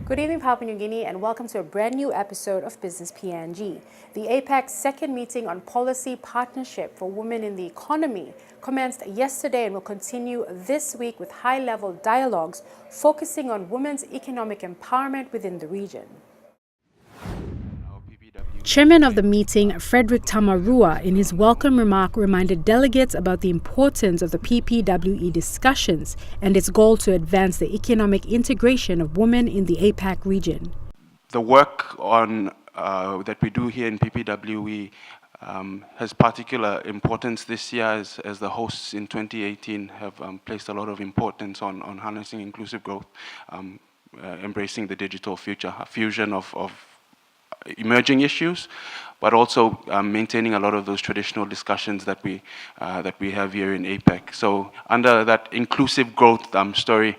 Good evening, Papua New Guinea, and welcome to a brand new episode of Business PNG. The APEC second meeting on policy partnership for women in the economy commenced yesterday and will continue this week with high-level dialogues focusing on women's economic empowerment within the region. Chairman of the meeting, Frederick Tamarua, in his welcome remark reminded delegates about the importance of the PPWE discussions and its goal to advance the economic integration of women in the APEC region. The work on that we do here in PPWE has particular importance this year as the hosts in 2018 have placed a lot of importance on harnessing inclusive growth, embracing the digital future, a fusion of emerging issues, but also maintaining a lot of those traditional discussions that we have here in APEC. So under that inclusive growth story,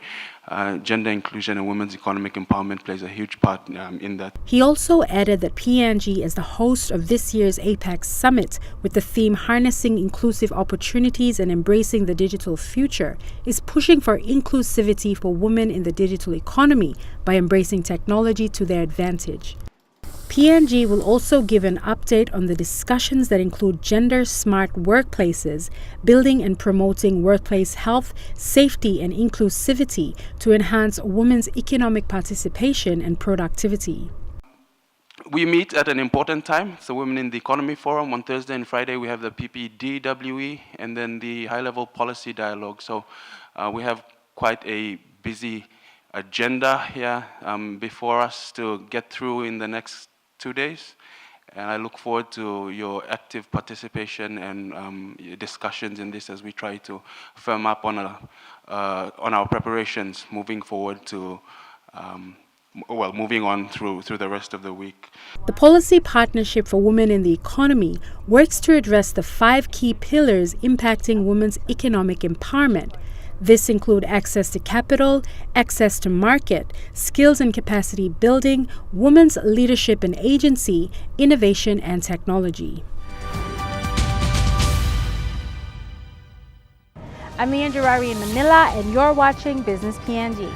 gender inclusion and women's economic empowerment plays a huge part in that. He also added that PNG is the host of this year's APEC Summit with the theme Harnessing Inclusive Opportunities and Embracing the Digital Future, is pushing for inclusivity for women in the digital economy by embracing technology to their advantage. PNG will also give an update on the discussions that include gender-smart workplaces, building and promoting workplace health, safety and inclusivity to enhance women's economic participation and productivity. We meet at an important time. It's the Women in the Economy Forum. On Thursday and Friday we have the PPDWE and then the high-level policy dialogue. So we have quite a busy agenda here before us to get through in the next 2 days, and I look forward to your active participation and discussions in this as we try to firm up on our preparations moving forward to moving on through the rest of the week. The Policy Partnership for Women in the Economy works to address the 5 key pillars impacting women's economic empowerment. This include access to capital, access to market, skills and capacity building, women's leadership and agency, innovation and technology. I'm Leanne Jorari in Manila, and you're watching Business PNG.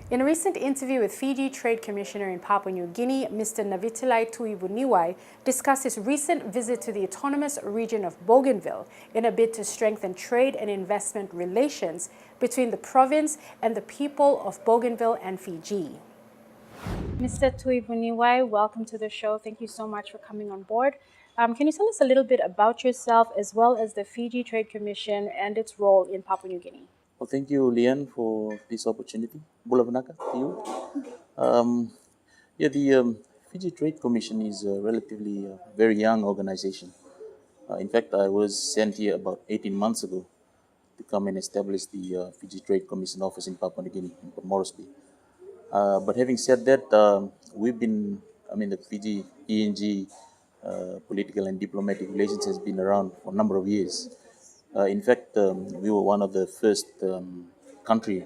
In a recent interview with Fiji Trade Commissioner in Papua New Guinea, Mr. Navitilai Tuivuniwai discussed his recent visit to the Autonomous Region of Bougainville in a bid to strengthen trade and investment relations between the province and the people of Bougainville and Fiji. Mr. Tuivuniwai, welcome to the show. Thank you so much for coming on board. Can you tell us a little bit about yourself as well as the Fiji Trade Commission and its role in Papua New Guinea? Well, thank you, Leanne, for this opportunity. Bula Vanaka to you. The Fiji Trade Commission is a relatively very young organization. In fact, I was sent here about 18 months ago to come and establish the Fiji Trade Commission office in Papua New Guinea, in Port Moresby. But having said that, the Fiji PNG political and diplomatic relations has been around for a number of years. In fact, we were one of the first country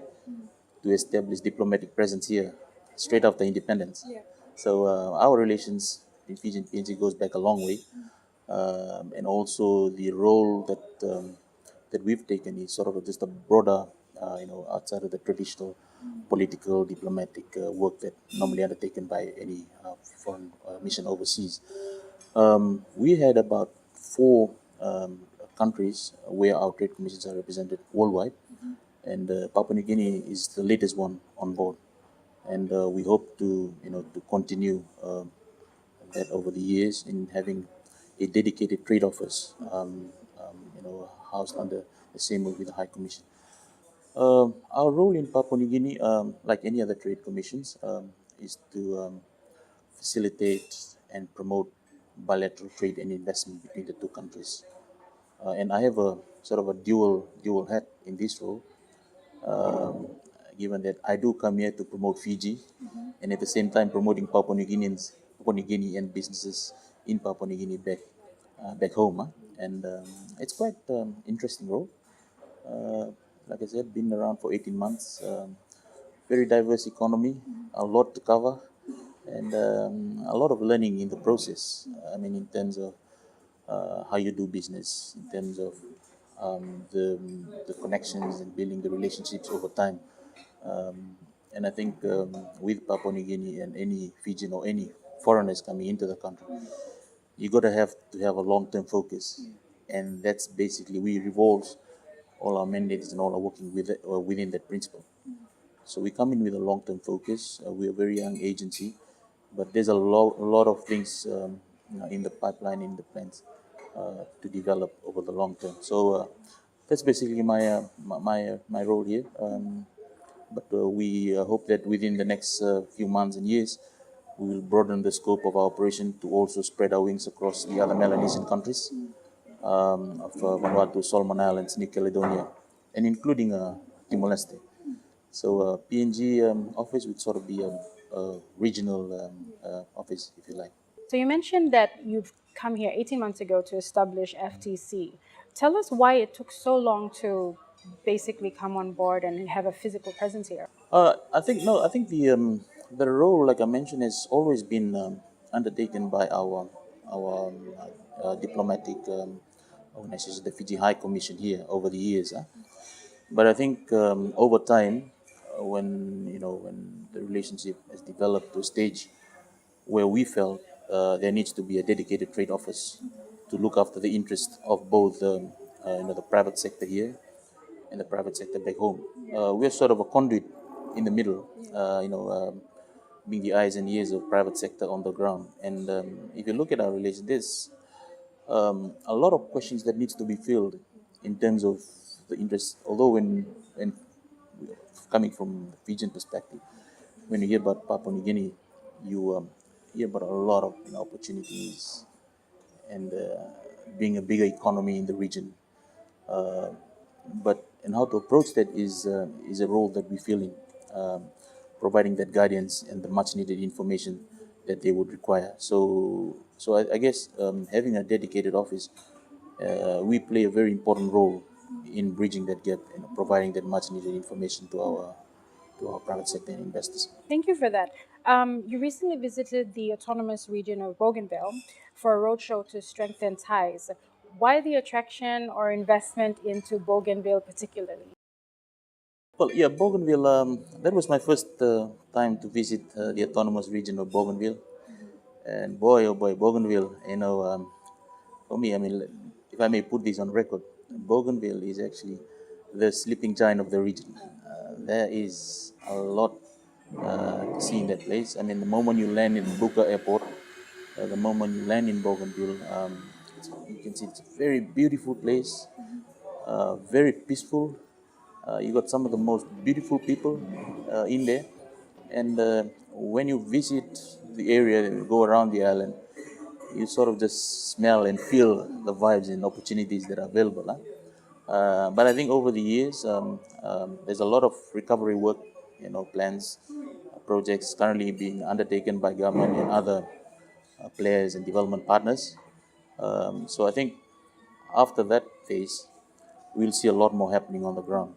to establish diplomatic presence here straight after independence. Yeah. So our relations in Fiji and PNG goes back a long way, and also the role that we've taken is sort of just a broader, outside of the traditional political diplomatic work that normally undertaken by any foreign mission overseas. We had about 4 countries where our trade commissions are represented worldwide, and Papua New Guinea is the latest one on board, and we hope to continue that over the years in having a dedicated trade office, housed under the same way with the High Commission. Our role in Papua New Guinea, like any other trade commissions, is to facilitate and promote bilateral trade and investment between the 2 countries. And I have a sort of a dual hat in this role, given that I do come here to promote Fiji, and at the same time promoting Papua New Guinean businesses in Papua New Guinea back home. And it's quite interesting role. Like I said, been around for 18 months. Very diverse economy, a lot to cover, and a lot of learning in the process. In terms of how you do business, in terms of the connections and building the relationships over time. And I think with Papua New Guinea and any Fijian or any foreigners coming into the country, you got to have a long-term focus, and that's basically we revolve all our mandates and all our working with it, within that principle. So we come in with a long-term focus. We're a very young agency, but there's a lot of things in the pipeline, in the plans to develop over the long term. So that's basically my role here. But we hope that within the next few months and years, we will broaden the scope of our operation to also spread our wings across the other Melanesian countries of Vanuatu, Solomon Islands, New Caledonia, and including Timor-Leste. So PNG office would sort of be a regional office, if you like. So you mentioned that you've come here 18 months ago to establish FTC. Tell us why it took so long to basically come on board and have a physical presence here. I think no. I think the role, like I mentioned, has always been undertaken by our diplomatic organization, the Fiji High Commission here over the years. But I think over time, when when the relationship has developed to a stage where we felt there needs to be a dedicated trade office to look after the interests of both the private sector here and the private sector back home. We're sort of a conduit in the middle, being the eyes and ears of private sector on the ground. And if you look at our relation, there's a lot of questions that needs to be filled in terms of the interest. Although when coming from the Fijian perspective, when you hear about Papua New Guinea, you hear about a lot of opportunities and being a bigger economy in the region. But and how to approach that is a role that we feel in, providing that guidance and the much needed information that they would require. So I guess having a dedicated office, we play a very important role in bridging that gap and providing that much needed information to our private sector and investors. Thank you for that. You recently visited the Autonomous Region of Bougainville for a roadshow to strengthen ties. Why the attraction or investment into Bougainville particularly? Well, yeah, Bougainville. That was my first time to visit the autonomous region of Bougainville, and boy, oh boy, Bougainville. For me, I mean, if I may put this on record, Bougainville is actually the sleeping giant of the region. There is a lot to see in that place. I mean, the moment you land in Buka Airport, the moment you land in Bougainville, you can see it's a very beautiful place, very peaceful. You got some of the most beautiful people in there, and when you visit the area and go around the island, you sort of just smell and feel the vibes and opportunities that are available. But I think over the years, there's a lot of recovery work, plans, projects currently being undertaken by government and other players and development partners. So I think after that phase, we'll see a lot more happening on the ground.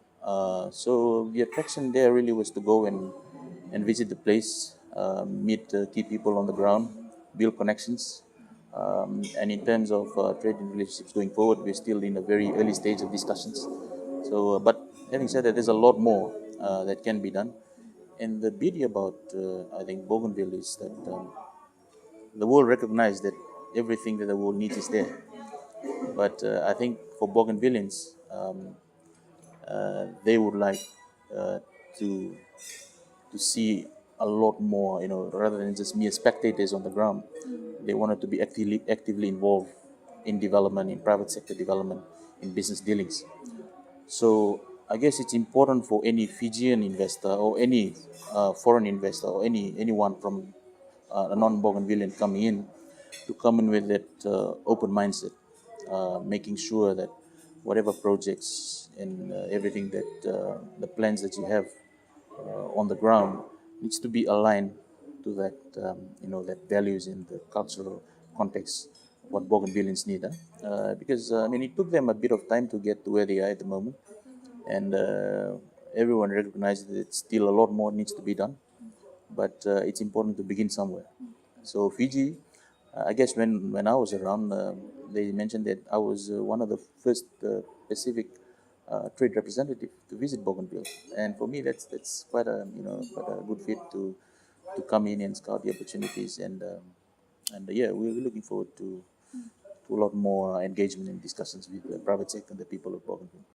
So the attraction there really was to go and visit the place, meet key people on the ground, build connections. And in terms of trading relationships going forward, we're still in a very early stage of discussions. So, but having said that, there's a lot more that can be done. And the beauty about, I think, Bougainville is that the world recognizes that everything that the world needs is there. But I think for Bougainvillians, they would like uh, to to see a lot more, rather than just mere spectators on the ground. They wanted to be actively involved in development, in private sector development, in business dealings. So I guess it's important for any Fijian investor or any foreign investor or anyone from a non-Bougainvillean coming in to come in with that open mindset, making sure that whatever projects and everything that the plans that you have on the ground needs to be aligned to that that values in the cultural context what Bougainvilleans need. Because I mean, it took them a bit of time to get to where they are at the moment, and everyone recognizes that still a lot more needs to be done. But it's important to begin somewhere. So Fiji, I guess when I was around, they mentioned that I was one of the first Pacific trade representative to visit Bougainville, and for me that's quite a quite a good fit to come in and scout the opportunities, and yeah, we're looking forward to a lot more engagement and discussions with the private sector and the people of Bougainville.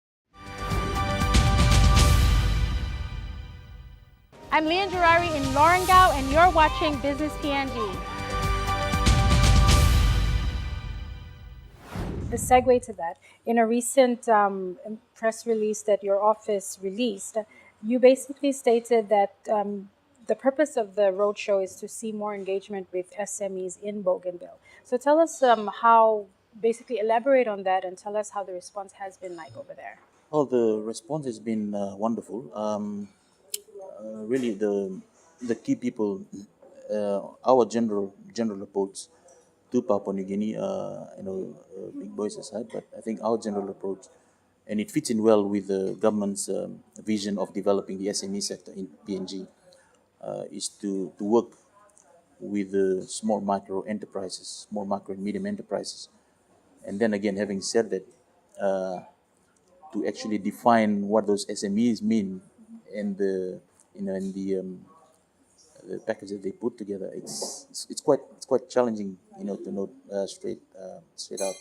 I'm Leanne Jorari in Lorengau, and you're watching Business PNG. The segue to that, in a recent press release that your office released, you basically stated that the purpose of the roadshow is to see more engagement with SMEs in Bougainville. So tell us basically elaborate on that and tell us how the response has been like over there. Well, the response has been wonderful. Really, the key people, our general approach to Papua New Guinea, big boys aside, but I think our general approach, and it fits in well with the government's vision of developing the SME sector in PNG, is to work with the small micro enterprises, small micro and medium enterprises, and then again, having said that, to actually define what those SMEs mean and the package that they put together, it's quite challenging, to note straight out.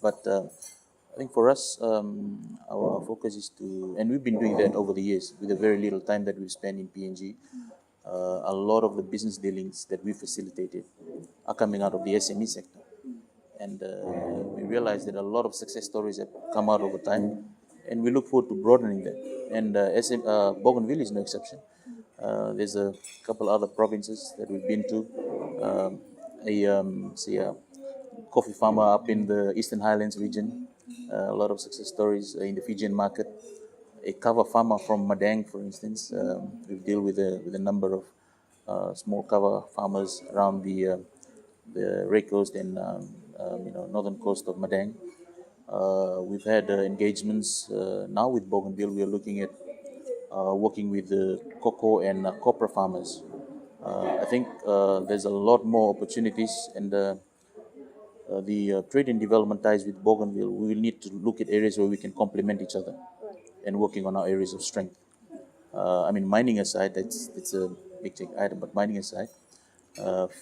But I think for us, our focus is to, and we've been doing that over the years with the very little time that we've spent in PNG. A lot of the business dealings that we facilitated are coming out of the SME sector. And we realize that a lot of success stories have come out over time, and we look forward to broadening that. And Bougainville is no exception. There's a couple other provinces that we've been to. A coffee farmer up in the Eastern Highlands region, a lot of success stories in the Fijian market. A cover farmer from Madang, for instance. We deal with a number of small cover farmers around the Ray Coast and northern coast of Madang. We've had engagements now with Bougainville. We are looking at working with the cocoa and copra farmers. I think there's a lot more opportunities, and the trade and development ties with Bougainville, we will need to look at areas where we can complement each other and working on our areas of strength. Mining aside, that's a big tick item, but mining aside,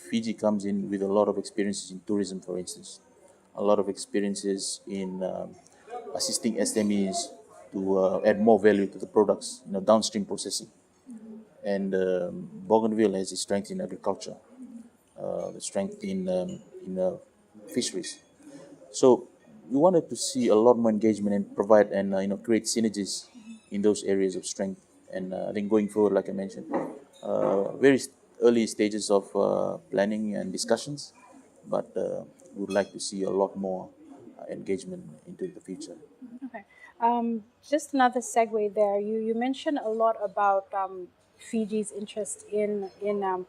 Fiji comes in with a lot of experiences in tourism, for instance, a lot of experiences in assisting SMEs to add more value to the products, downstream processing. And Bougainville has its strength in agriculture, the strength in fisheries. So we wanted to see a lot more engagement and provide and create synergies in those areas of strength. And I think going forward, like I mentioned, very early stages of planning and discussions, but we would like to see a lot more engagement into the future. Okay. Just another segue there. You mentioned a lot about Fiji's interest in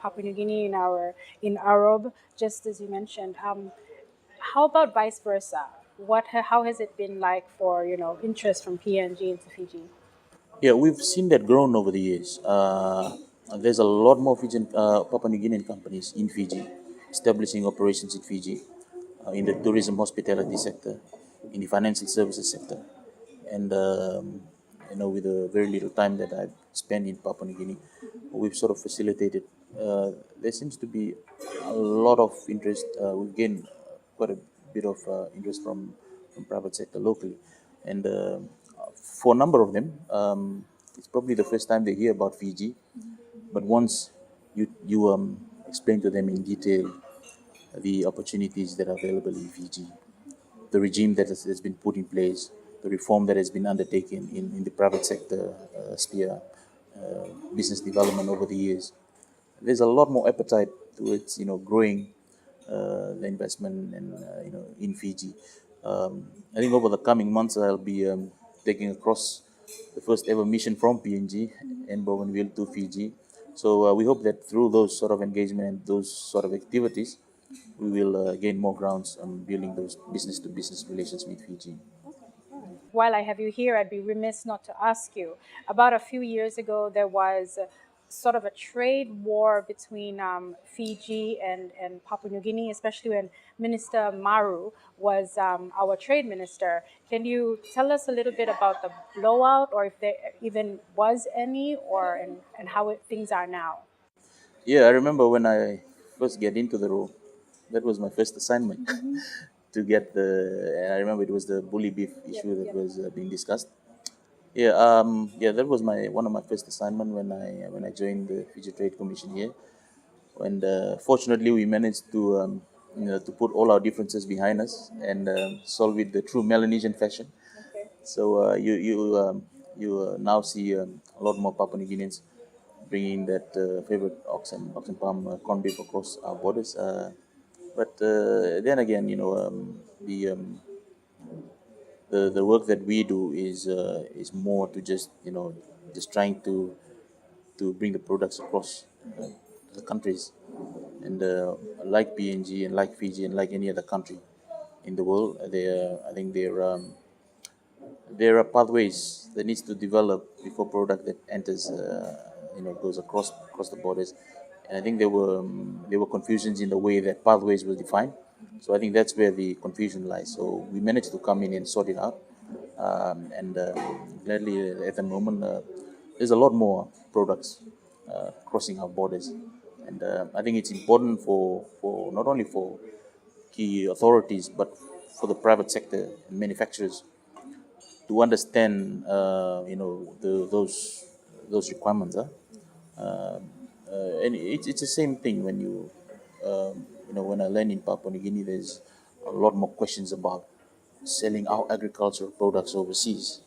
Papua New Guinea in Arob, just as you mentioned. How about vice versa? How has it been like for interest from PNG into Fiji? Yeah, we've seen that grown over the years. There's a lot more Fijian, Papua New Guinean companies in Fiji, establishing operations in Fiji, in the tourism hospitality sector, in the financial services sector. And, with the very little time that I've spent in Papua New Guinea, we've sort of facilitated. There seems to be a lot of interest. We've gained quite a bit of interest from private sector locally. And for a number of them, it's probably the first time they hear about Fiji. But once you explain to them in detail the opportunities that are available in Fiji, the regime that has been put in place, the reform that has been undertaken in the private sector sphere, business development over the years, there's a lot more appetite towards growing the investment and in Fiji. I think over the coming months I'll be taking across the first ever mission from PNG and Bougainville to Fiji. So we hope that through those sort of engagement and those sort of activities, we will gain more grounds on building those business-to-business relations with Fiji. While I have you here, I'd be remiss not to ask you. About a few years ago, there was sort of a trade war between Fiji and Papua New Guinea, especially when Minister Maru was our trade minister. Can you tell us a little bit about the blowout, or if there even was any, or and how things are now? Yeah, I remember when I first get into the role, that was my first assignment to get and I remember it was the bully beef issue that was being discussed. Yeah, that was one of my first assignment when I joined the Fiji Trade Commission here. And fortunately, we managed to put all our differences behind us and solve it the true Melanesian fashion. So you now see a lot more Papua New Guineans bringing that favorite ox and palm corned beef across our borders. But then again, the work that we do is more to just trying to bring the products across the countries, and like PNG and like Fiji and like any other country in the world, I think there are pathways that needs to develop before product that enters, goes across the borders. And I think there were confusions in the way that pathways were defined. So I think that's where the confusion lies. So we managed to come in and sort it out. And gladly at the moment, there's a lot more products crossing our borders. And I think it's important for not only for key authorities, but for the private sector and manufacturers to understand, those requirements. And it's the same thing when when I land in Papua New Guinea, there's a lot more questions about selling our agricultural products overseas.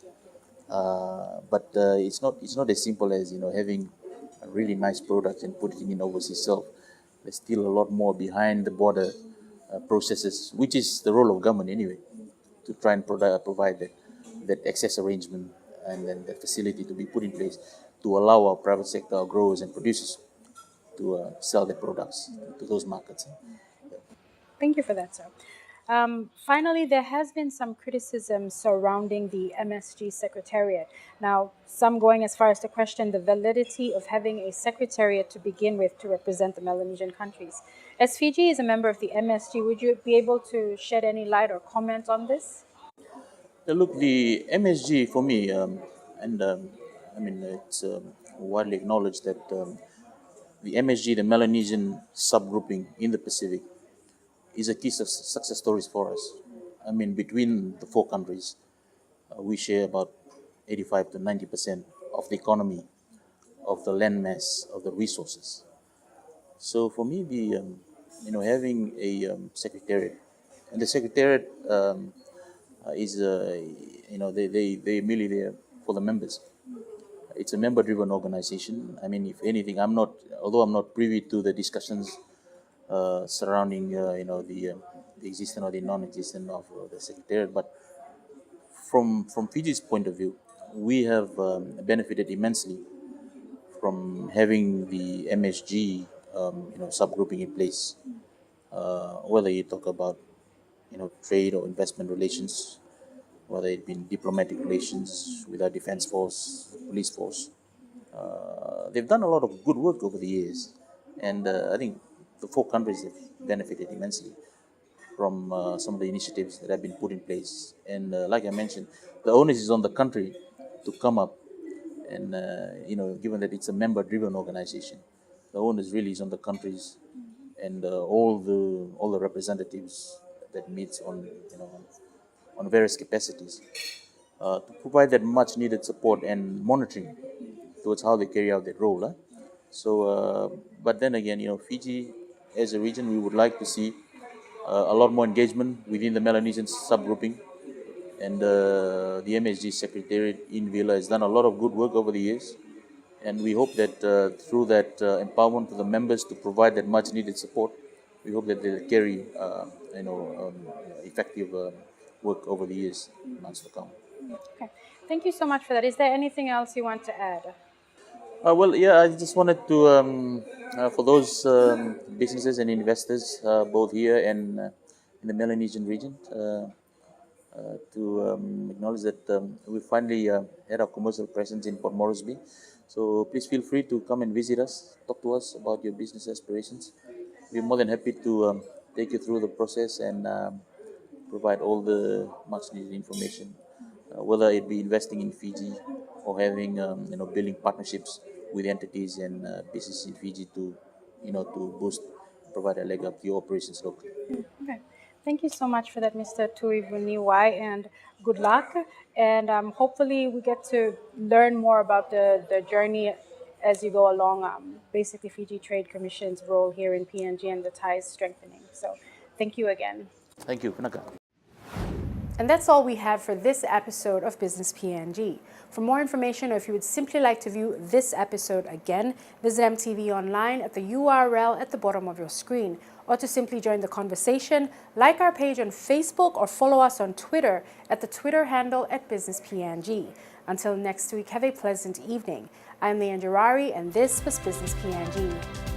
But it's not as simple as having a really nice product and putting it in overseas shelf. There's still a lot more behind the border processes, which is the role of government anyway, to try and provide that access arrangement and then the facility to be put in place to allow our private sector, our growers and producers to sell their products to those markets. Thank you for that, sir. Finally, there has been some criticism surrounding the MSG Secretariat. Now, some going as far as to question the validity of having a secretariat to begin with to represent the Melanesian countries. As Fiji is a member of the MSG, would you be able to shed any light or comment on this? Look, the MSG for me, and I mean, it's widely acknowledged that the MSG, the Melanesian subgrouping in the Pacific, is a key success stories for us. I mean, between the four countries, we share about 85 to 90% of the economy, of the landmass, of the resources. So for me, having a secretariat, and the secretariat is, they merely there for the members. It's a member-driven organization. I mean, if anything, although I'm not privy to the discussions surrounding, the existence or the non-existence of the secretariat, but from Fiji's point of view, we have benefited immensely from having the MSG, subgrouping in place. Whether you talk about, trade or investment relations, whether it be diplomatic relations with our defense force, police force, they've done a lot of good work over the years, and I think the four countries have benefited immensely from some of the initiatives that have been put in place. And like I mentioned, the onus is on the country to come up, and given that it's a member-driven organization, the onus really is on the countries and all the representatives that meets on various capacities to provide that much needed support and monitoring towards how they carry out their role. But then again, Fiji as a region, we would like to see a lot more engagement within the Melanesian subgrouping. And the MSG Secretariat in Villa has done a lot of good work over the years. And we hope that through that empowerment for the members to provide that much needed support, we hope that they'll carry effective work over the years, months to come. Okay. Thank you so much for that. Is there anything else you want to add? Well, yeah, I just wanted to, for those businesses and investors, both here and in the Melanesian region, to acknowledge that we finally had our commercial presence in Port Moresby. So please feel free to come and visit us, talk to us about your business aspirations. We're more than happy to take you through the process and provide all the much needed information, whether it be investing in Fiji or having building partnerships with entities and businesses in Fiji to to boost, provide a leg up to your operations locally. Okay. Thank you so much for that, Mr. Tuivuniwai, and good luck. And hopefully we get to learn more about the journey as you go along, basically Fiji Trade Commission's role here in PNG and the ties strengthening. So thank you again. Thank you. Kanaka. And that's all we have for this episode of Business PNG. For more information, or if you would simply like to view this episode again, visit EMTV online at the URL at the bottom of your screen. Or to simply join the conversation, like our page on Facebook or follow us on Twitter at the Twitter handle at Business PNG. Until next week, have a pleasant evening. I'm Leanne Jorari, and this was Business PNG.